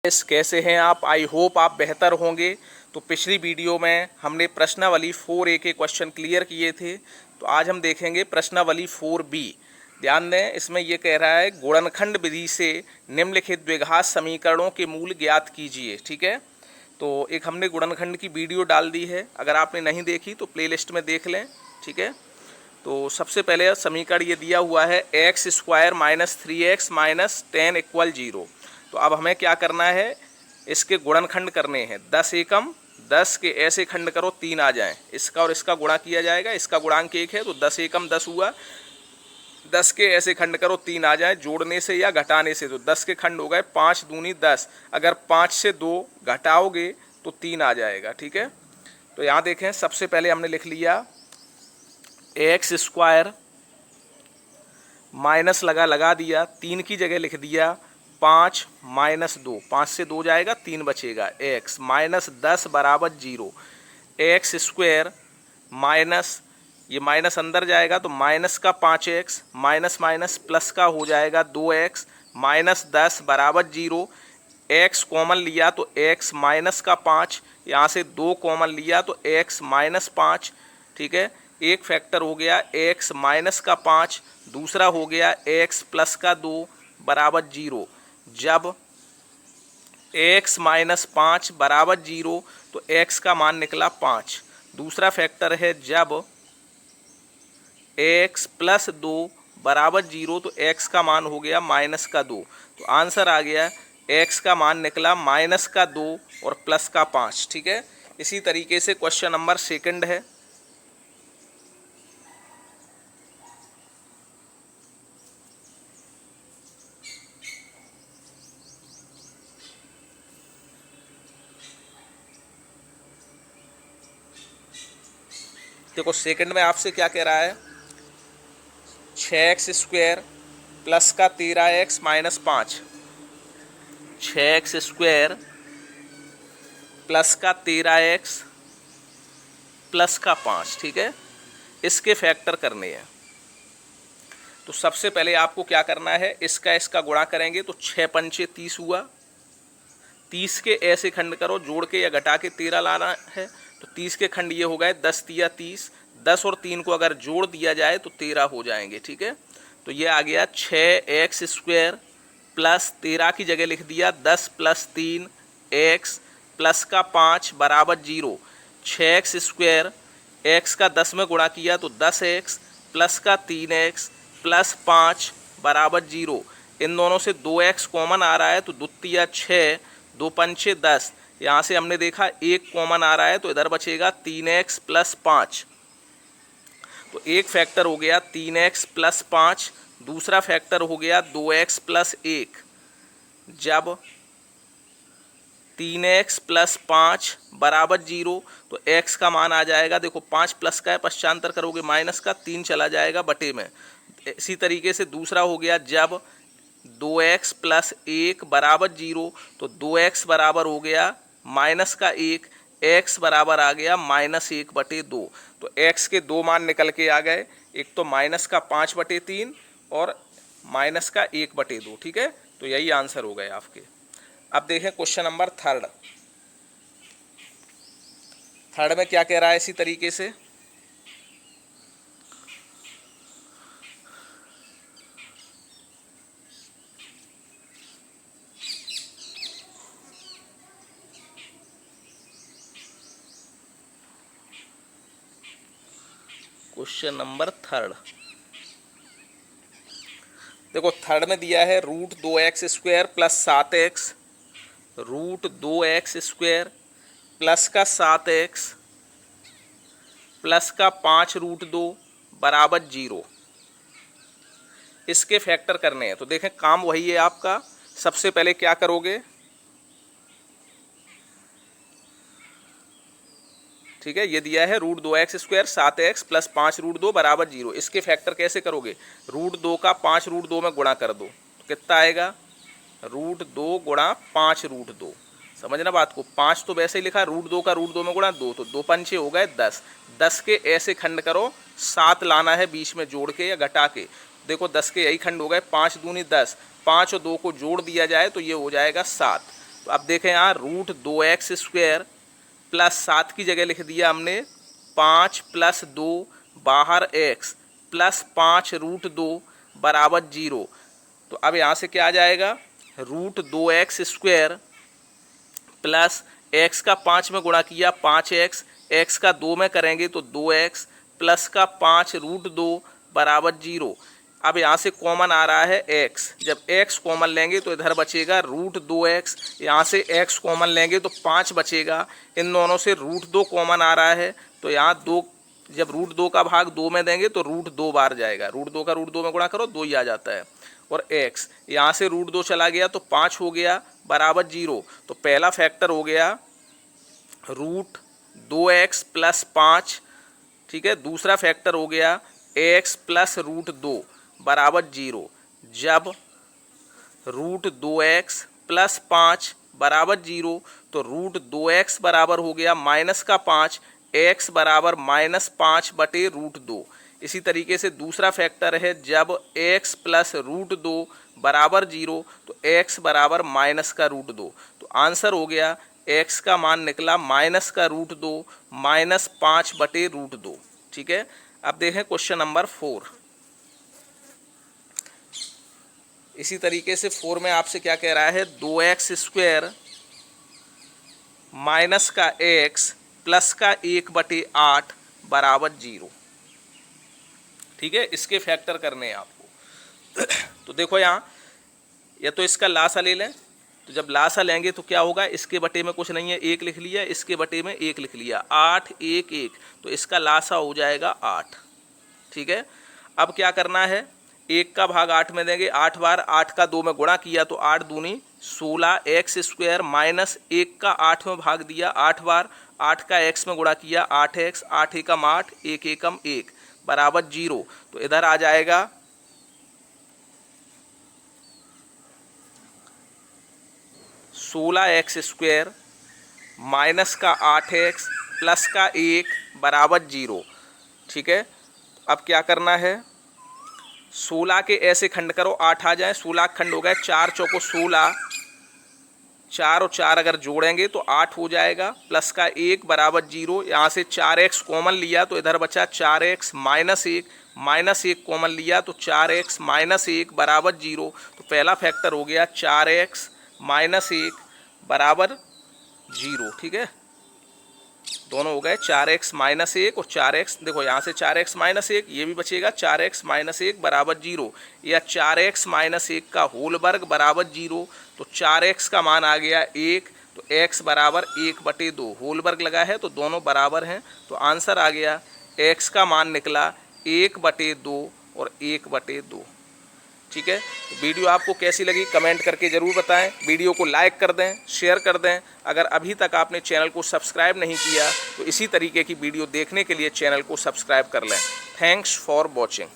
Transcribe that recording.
कैसे हैं आप? आई होप आप बेहतर होंगे। तो पिछली वीडियो में हमने प्रश्नावली 4A के क्वेश्चन क्लियर किए थे। तो आज हम देखेंगे प्रश्नावली 4B। ध्यान दें, इसमें यह कह रहा है गुणनखंड विधि से निम्नलिखित द्विघात समीकरणों के मूल ज्ञात कीजिए। ठीक है, तो एक हमने गुणनखंड की वीडियो डाल दी है, अगर आपने नहीं देखी तो प्लेलिस्ट में देख लें। ठीक है, तो सबसे पहले समीकरण ये दिया हुआ है x² - 3x - 10 = 0। तो अब हमें क्या करना है, इसके गुणनखंड करने हैं। 10 एकम 10 के ऐसे खंड करो 3 आ जाएं, इसका और इसका गुणा किया जाएगा। इसका गुणांक 1 है तो 10 एकम 10 हुआ, 10 के ऐसे खंड करो 3 आ जाएं, जोड़ने से या घटाने से। तो 10 के खंड हो गए 5 दूनी 10, अगर 5 से 2 घटाओगे तो 3 आ जाएगा। ठीक है, तो यहाँ देखें, सबसे पहले हमने लिख लिया x² माइनस लगा दिया, 3 की जगह लिख दिया 5 - 2, 5 से 2 जाएगा 3 बचेगा, x -10 = 0। x² माइनस, ये माइनस अंदर जाएगा तो माइनस का 5x माइनस माइनस प्लस का हो जाएगा 2x -10 = 0। x कॉमन लिया तो x माइनस का 5, यहाँ से 2 कॉमन लिया तो x -5। ठीक है, एक फैक्टर हो गया x माइनस का 5, दूसरा हो गया x प्लस का 2 = 0। जब x - 5 = 0 तो x का मान निकला 5। दूसरा फैक्टर है जब x + 2 = 0 तो x का मान हो गया -2। तो आंसर आ गया, x का मान निकला -2 और प्लस का 5। ठीक है, इसी तरीके से क्वेश्चन नंबर 2 है। देखो, सेकंड में आपसे क्या कह रहा है, 6x² प्लस का 13x - 5, 6x² प्लस का 13x प्लस का 5। ठीक है, इसके फैक्टर करने हैं। तो सबसे पहले आपको क्या करना है, इसका गुणा करेंगे तो 6 × 5 = 30 हुआ। 30 के ऐसे खंड करो, जोड़ के या घटा के 13 लाना है। तो 30 के खंड ये हो गए 10 × 3 = 30, 10 और 3 को अगर जोड़ दिया जाए तो 13 हो जाएंगे। ठीक है, तो ये आ गया 6x² प्लस 13 की जगह लिख दिया 10 + 3 x प्लस का 5 = 0। 6x² x का 10 में गुणा किया तो 10x प्लस का 3x प्लस 5 = 0। इन दोनों से 2x कॉमन आ रहा है तो 2 × 6, 2 × 5 = 10। यहाँ से हमने देखा 1 कॉमन आ रहा है तो इधर बचेगा 3x प्लस 5। तो एक फैक्टर हो गया 3x प्लस 5, दूसरा फैक्टर हो गया 2x प्लस 1। जब 3x प्लस 5 = 0 तो x का मान आ जाएगा, देखो 5 प्लस का है, पश्चांतर करोगे माइनस का, 3 चला जाएगा बटे में। इसी तरीके से दूसरा हो गया जब 2x प्लस 1 = 0 तो 2x बराबर हो गया माइनस का 1, x बराबर आ गया -1/2। तो x के 2 मान निकल के आ गए, एक तो माइनस का 5/3 और माइनस का 1/2। ठीक है, तो यही आंसर हो गए आपके। अब देखें क्वेश्चन नंबर 3। थर्ड में क्या कह रहा है, इसी तरीके से क्वेश्चन नंबर 3। देखो, थर्ड में दिया है √2x² plus 7x, √2x² plus का 7x प्लस का 5√2 = 0। इसके फैक्टर करने हैं। तो देखें, काम वही है आपका। सबसे पहले क्या करोगे, ठीक है, ये दिया है √2x² 7x प्लस 5√2 = 0। इसके फैक्टर कैसे करोगे, √2 का 5√2 में गुणा कर दो तो कितना आएगा, √2 × 5√2। समझना बात को, 5 तो वैसे ही लिखा, √2 का √2 में गुणा 2, तो 2 × 5 हो गए 10। 10 के ऐसे खंड करो, 7 लाना है बीच में जोड़ के या घटा के। देखो 10 के यही खंड हो गए, 5 दूनी 10, 5 और 2 को जोड़ दिया जाए तो ये हो जाएगा 7। तो अब देखें यहाँ रूट 2x² प्लस 7 की जगह लिख दिया हमने 5 प्लस 2 बाहर x प्लस 5 रूट 2 बराबर 0। तो अब यहाँ से क्या आ जाएगा, रूट 2x² प्लस x का 5 में गुणा किया 5x, x का 2 में करेंगे तो 2x प्लस का 5 रूट 2 बराबर 0। अब यहाँ से कॉमन आ रहा है x, जब x कॉमन लेंगे तो इधर बचेगा रूट 2x, यहाँ से x कॉमन लेंगे तो 5 बचेगा। इन दोनों से रूट 2 कॉमन आ रहा है तो यहाँ 2, जब रूट 2 का भाग 2 में देंगे तो रूट 2 बार जाएगा, रूट 2 का रूट 2 में गुणा करो 2 ही आ जाता है। और x यहाँ से रूट 2 चला गया तो 5 हो गया बराबर 0। तो पहला फैक्टर हो गया रूट 2x प्लस 5, ठीक है। दूसरा फैक्टर हो गया x प्लस रूट 2 बराबर 0। जब रूट 2x प्लस 5 बराबर 0 तो रूट 2x बराबर हो गया माइनस का 5, x बराबर -5 बटे रूट 2। इसी तरीके से दूसरा फैक्टर है जब x प्लस रूट 2 बराबर 0 तो x बराबर माइनस का रूट 2। तो आंसर हो गया x का मान निकला माइनस का रूट 2 -5 बटे रूट 2, ठीक है। अब देखें क्वेश्चन नंबर 4। इसी तरीके से 4 में आपसे क्या कह रहा है, 2x² माइनस का x प्लस का 1/8 बराबर 0, ठीक है। इसके फैक्टर करने हैं आपको। तो देखो यहाँ या तो इसका लासा ले लें, तो जब लासा लेंगे तो क्या होगा, इसके बटे में कुछ नहीं है 1 लिख लिया, इसके बटे में 1 लिख लिया, 8 1 1, तो इसका लासा हो जाएगा 8, ठीक है। अब क्या करना है, 1 का भाग 8 में देंगे 8 बार, 8 का 2 में गुणा किया तो 8 दूनी 16 x² माइनस 1 का 8 में भाग दिया 8 बार, 8 का x में गुणा किया 8x, 8 एकम 8, 1 एकम 1 बराबर 0। तो इधर आ जाएगा 16x² माइनस का 8x प्लस का 1 बराबर 0, ठीक है। अब क्या करना है, 16 के ऐसे खंड करो 8 आ जाए, 16 खंड हो गए, 4 चौको 16, 4 और 4 अगर जोड़ेंगे तो 8 हो जाएगा, प्लस का 1 बराबर 0। यहाँ से 4x कॉमन लिया तो इधर बचा 4x माइनस 1 कॉमन लिया तो 4x माइनस 1 बराबर 0। तो पहला फैक्टर हो गया 4x माइनस 1 बराबर 0, ठीक है। दोनों हो गए 4x माइनस 1 और 4x, देखो यहाँ से 4x माइनस 1, ये भी बचेगा 4x माइनस 1 बराबर 0, या 4x माइनस 1 का होल वर्ग बराबर 0। तो 4x का मान आ गया 1, तो x बराबर 1/2, होल वर्ग लगा है तो दोनों बराबर हैं। तो आंसर आ गया x का मान निकला 1/2 और 1/2, ठीक है। तो वीडियो आपको कैसी लगी कमेंट करके ज़रूर बताएं, वीडियो को लाइक कर दें, शेयर कर दें। अगर अभी तक आपने चैनल को सब्सक्राइब नहीं किया तो इसी तरीके की वीडियो देखने के लिए चैनल को सब्सक्राइब कर लें। Thanks for watching.